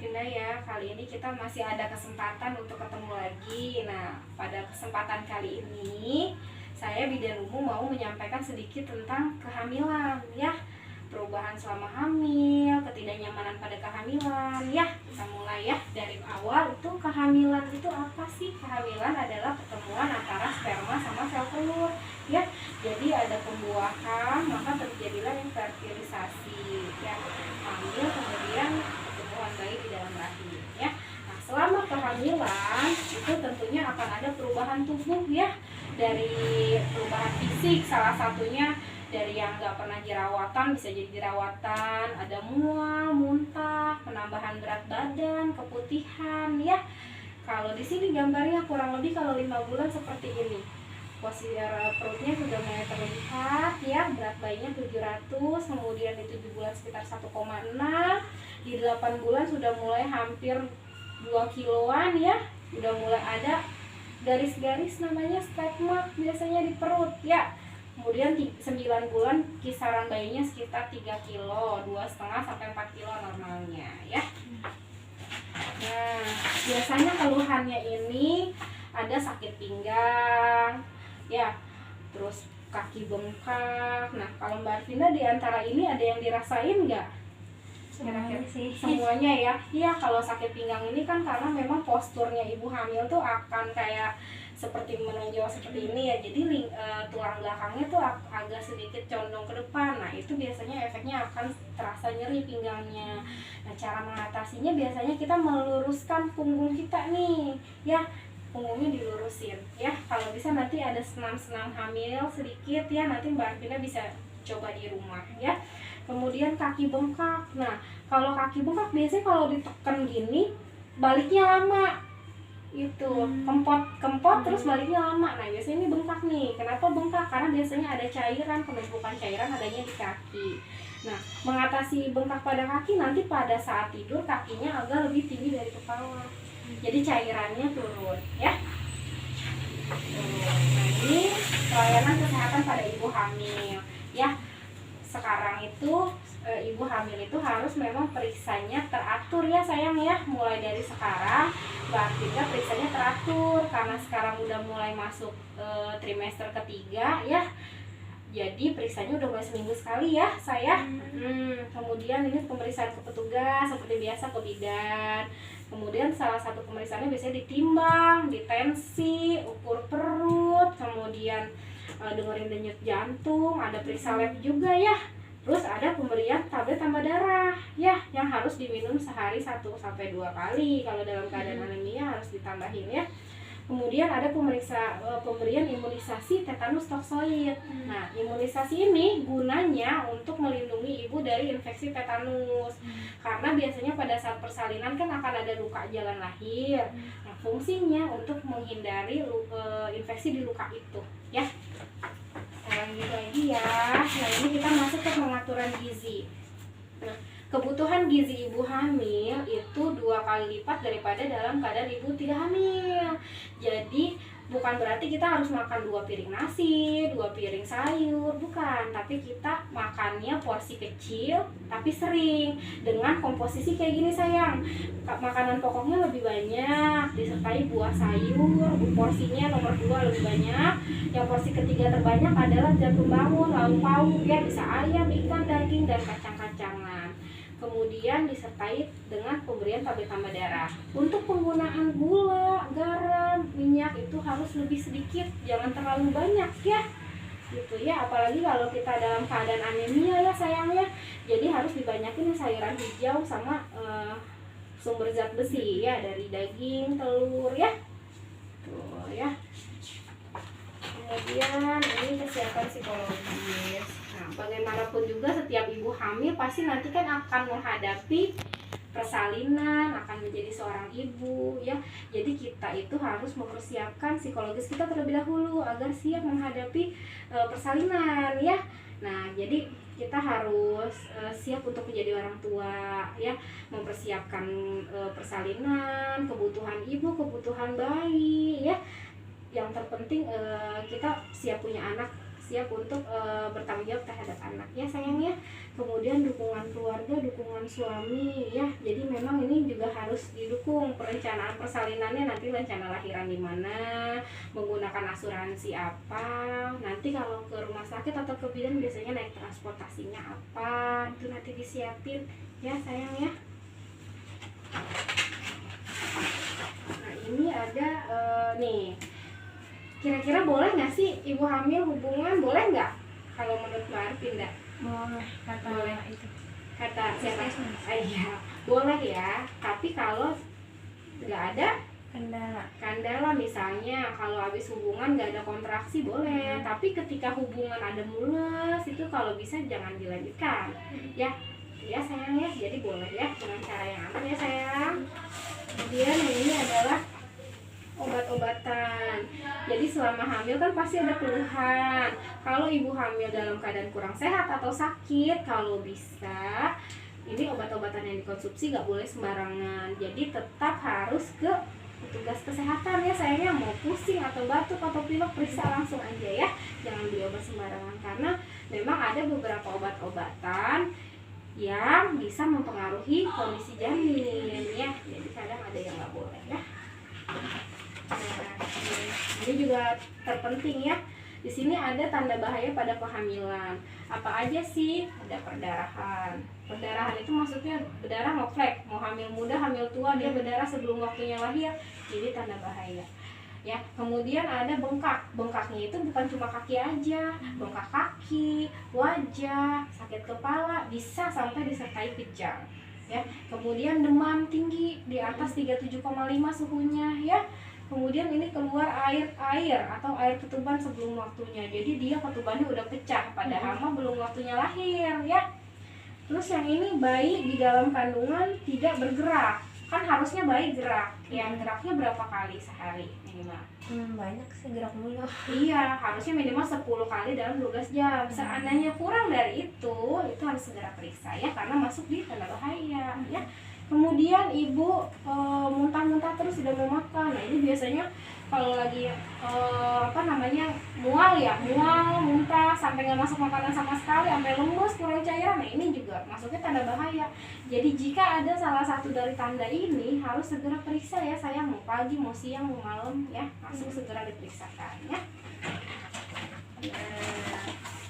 Finda ya. Kali ini kita masih ada kesempatan untuk ketemu lagi. Nah, pada kesempatan kali ini saya bidan umum mau menyampaikan sedikit tentang kehamilan ya. Perubahan selama hamil, ketidaknyamanan pada kehamilan ya. Kita mulai ya dari awal. Itu kehamilan itu apa sih? Kehamilan adalah pertemuan antara sperma sama sel telur ya. Jadi ada pembuahan, maka terjadilah fertilisasi ya. Hamil kemudian pertumbuhan bayi di dalam rahim ya. Nah, selama kehamilan itu tentunya akan ada perubahan tubuh ya. Dari perubahan fisik, salah satunya dari yang nggak pernah jerawatan bisa jadi jerawatan, ada mual, muntah, penambahan berat badan, keputihan ya. Kalau di sini gambarnya kurang lebih kalau 5 bulan seperti ini. Posisi perutnya sudah mulai terlihat ya, berat bayinya 700, kemudian di 7 bulan sekitar 1,6, di 8 bulan sudah mulai hampir 2 kiloan ya, sudah mulai ada garis-garis namanya stretch mark biasanya di perut ya. Kemudian 9 bulan kisaran bayinya sekitar 3 kilo, 2,5 sampai 4 kilo normalnya ya. Nah, biasanya keluhannya ini ada sakit pinggang ya, terus kaki bengkak. Nah, kalau Mbak Arvinda di antara ini ada yang dirasain nggak? Semuanya sih. Semuanya ya. Iya, kalau sakit pinggang ini kan karena memang posturnya ibu hamil tuh akan kayak seperti menonjol seperti ini ya. Jadi tulang belakangnya tuh agak sedikit condong ke depan. Nah, itu biasanya efeknya akan terasa nyeri pinggangnya. Nah, cara mengatasinya biasanya kita meluruskan punggung kita nih ya. Punggungnya dilurusin ya. Kalau bisa nanti ada senam-senam hamil sedikit ya, nanti Mbak Arvinda bisa coba di rumah ya. Kemudian kaki bengkak. Nah, kalau kaki bengkak biasanya kalau ditekan gini baliknya lama itu, kempot terus baliknya lama. Nah, biasanya ini bengkak nih. Kenapa bengkak? Karena biasanya ada cairan, penumpukan cairan adanya di kaki. Nah, mengatasi bengkak pada kaki nanti pada saat tidur kakinya agak lebih tinggi dari kepala. Jadi cairannya turun ya. Nah, ini pelayanan kesehatan pada ibu hamil ya. Sekarang itu ibu hamil itu harus memang periksanya teratur ya sayang ya. Mulai dari sekarang berarti periksanya teratur karena sekarang udah mulai masuk trimester ketiga ya. Jadi periksanya udah mulai seminggu sekali ya saya. Kemudian ini pemeriksaan ke petugas seperti biasa ke bidan. Kemudian salah satu pemeriksaannya biasanya ditimbang, ditensi, ukur perut, kemudian dengerin denyut jantung, ada periksa lab juga ya. Terus ada pemberian tablet tambah darah ya, yang harus diminum sehari 1 sampai 2 kali. Kalau dalam keadaan anemia harus ditambahin ya. Kemudian ada pemberian imunisasi tetanus toksoid. Nah, imunisasi ini gunanya untuk melindungi ibu dari infeksi tetanus. Karena biasanya pada saat persalinan kan akan ada luka jalan lahir. Nah, fungsinya untuk menghindari infeksi di luka itu ya. Lanjut lagi ya. Nah, ini kita masuk ke pengaturan gizi. Nah, kebutuhan gizi ibu hamil itu 2 kali lipat daripada dalam keadaan ibu tidak hamil. Jadi bukan berarti kita harus makan 2 piring nasi, 2 piring sayur, bukan. Tapi kita makannya porsi kecil tapi sering, dengan komposisi kayak gini sayang. Makanan pokoknya lebih banyak, disertai buah sayur. Porsinya nomor 2 lebih banyak. Yang porsi ketiga terbanyak adalah zat pembangun, lauk pauk ya, bisa ayam, ikan, daging, dan kacang-kacangan. Kemudian disertai dengan pemberian tablet tambah darah. Untuk penggunaan gula, garam, minyak itu harus lebih sedikit, jangan terlalu banyak ya. Gitu ya, apalagi kalau kita dalam keadaan anemia ya sayangnya. Jadi harus dibanyakin sayuran hijau sama sumber zat besi ya, dari daging, telur ya. Tuh ya. Kemudian ini kesehatan psikologis. Nah, bagaimanapun juga setiap ibu hamil pasti nanti kan akan menghadapi persalinan, akan menjadi seorang ibu ya. Jadi kita itu harus mempersiapkan psikologis kita terlebih dahulu agar siap menghadapi persalinan ya. Nah, jadi kita harus siap untuk menjadi orang tua ya, mempersiapkan persalinan, kebutuhan ibu, kebutuhan bayi ya. Yang terpenting kita siap punya anak siap untuk bertanggung jawab terhadap anak ya sayangnya. Kemudian dukungan keluarga, dukungan suami ya. Jadi memang ini juga harus didukung perencanaan persalinannya, nanti rencana lahiran di mana, menggunakan asuransi apa, nanti kalau ke rumah sakit atau ke bidan biasanya naik transportasinya apa, itu nanti disiapin ya sayang ya. Nah ini ada nih, kira-kira boleh nggak sih ibu hamil hubungan, boleh nggak kalau menurut Mbak Arvin? Boleh, kata Boleh. itu. Kata siapa? Iya boleh ya, tapi kalau nggak ada kendala misalnya kalau habis hubungan nggak ada kontraksi boleh, tapi ketika hubungan ada mules itu kalau bisa jangan dilanjutkan ya. Ya sayang ya, jadi boleh ya dengan cara yang aman ya sayang. Kemudian yang ini adalah obat-obatan. Jadi selama hamil kan pasti ada keluhan. Kalau ibu hamil dalam keadaan kurang sehat atau sakit, kalau bisa ini obat-obatan yang dikonsumsi nggak boleh sembarangan. Jadi tetap harus ke petugas kesehatan ya sayangnya. Mau pusing atau batuk atau pilek periksa langsung aja ya. Jangan beli obat sembarangan karena memang ada beberapa obat-obatan yang bisa mempengaruhi kondisi janin ya. Jadi kadang ada yang nggak boleh ya. Nah, ini juga terpenting ya. Di sini ada tanda bahaya pada kehamilan. Apa aja sih? Ada perdarahan. Perdarahan itu maksudnya berdarah ngeflek. Mau hamil muda, hamil tua, dia berdarah sebelum waktunya lahir. Jadi tanda bahaya. Ya, kemudian ada bengkak. Bengkaknya itu bukan cuma kaki aja, bengkak kaki, wajah, sakit kepala, bisa sampai disertai kejang. Ya, kemudian demam tinggi di atas 37,5 suhunya ya. Kemudian ini keluar air atau air ketuban sebelum waktunya. Jadi dia ketubannya udah pecah padahal mah belum waktunya lahir ya. Terus yang ini bayi di dalam kandungan tidak bergerak. Kan harusnya bayi gerak. Yang geraknya berapa kali sehari minimal? Banyak sih, gerak mulu. Iya, harusnya minimal 10 kali dalam 12 jam. Seandainya kurang dari itu harus segera periksa ya karena masuk di tanda bahaya ya. Kemudian ibu muntah-muntah terus tidak mau makan. Nah ini biasanya kalau lagi mual ya, muntah sampai nggak masuk makanan sama sekali, sampai lemes, kurang cairan. Nah ini juga masuknya tanda bahaya. Jadi jika ada salah satu dari tanda ini harus segera periksa ya sayang, mau pagi, mau siang, mau malam ya, langsung segera diperiksakan ya.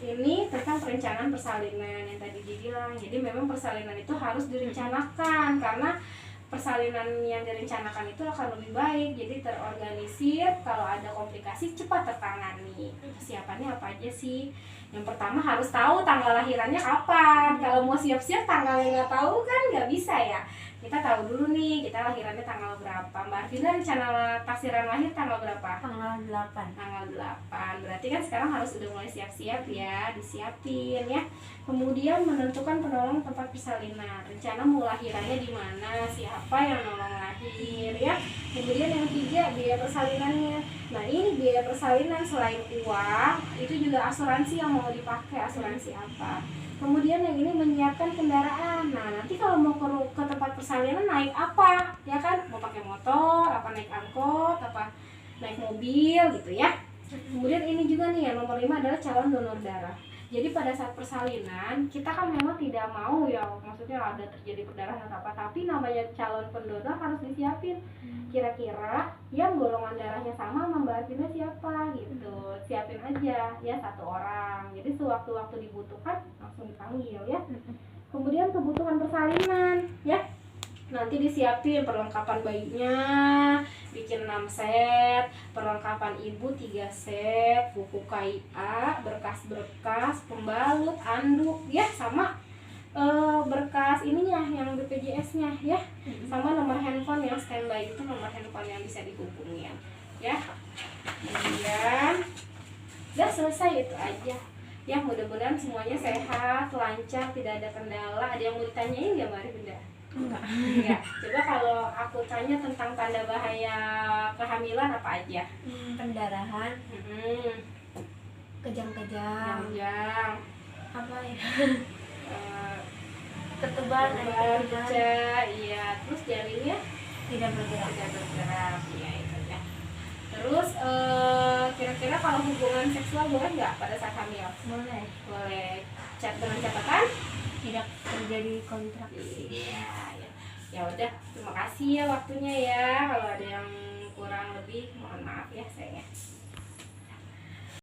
Ini tentang perencanaan persalinan yang tadi dibilang. Jadi memang persalinan itu harus direncanakan karena persalinan yang direncanakan itu akan lebih baik. Jadi terorganisir, kalau ada komplikasi cepat tertangani. Persiapannya apa aja sih? Yang pertama harus tahu tanggal lahirannya kapan. Kalau mau siap-siap tanggalnya nggak tahu kan nggak bisa ya. Kita tahu dulu nih kita lahirannya tanggal berapa. Mbak Arvina rencana taksiran lahir tanggal berapa? Tanggal 8. Tanggal 8. Berarti kan sekarang harus udah mulai siap-siap ya, disiapin ya. Kemudian menentukan penolong tempat persalinan. Rencana mau lahirannya di mana, siapa yang nolong lahir ya. Kemudian yang 3 biaya persalinannya. Nah, ini biaya persalinan selain uang, itu juga asuransi yang mau dipakai, asuransi apa. Kemudian yang ini menyiapkan kendaraan. Nah, nanti kalau mau ke tempat persalinan naik apa? Ya kan? Mau pakai motor, apa naik angkot, apa naik mobil gitu ya. Kemudian ini juga nih yang nomor 5 adalah calon donor darah. Jadi pada saat persalinan kita kan memang tidak mau ya, maksudnya ada terjadi perdarahan apa, tapi namanya calon pendonor harus disiapin. Kira-kira yang golongan darahnya sama Mbak Arvina siapa gitu, siapin aja ya 1 orang. Jadi sewaktu-waktu dibutuhkan langsung dipanggil ya. Kemudian kebutuhan persalinan ya. Nanti disiapin perlengkapan bayinya, bikin 6 set, perlengkapan ibu 3 set, buku KIA, berkas-berkas, pembalut, anduk ya, sama berkas ininya yang BPJS-nya ya, sama nomor handphone yang standby itu nomor handphone yang bisa dihubungi ya. Kemudian udah selesai, itu aja ya. Mudah-mudahan semuanya sehat, lancar, tidak ada kendala. Ada yang mau ditanyain nggak Mbak Arvina? Enggak. Coba kalau aku tanya tentang tanda bahaya kehamilan apa aja? Pendarahan, kejang-kejang, apa ya? Ketuban, pecah, iya. Terus janinnya tidak bergerak. iya itu ya. Terus kira-kira kalau hubungan seksual boleh nggak pada saat hamil? Boleh. Boleh. Dengan catatan Tidak terjadi kontraksi. iya ya. Ya udah, terima kasih ya waktunya ya. Kalau ada yang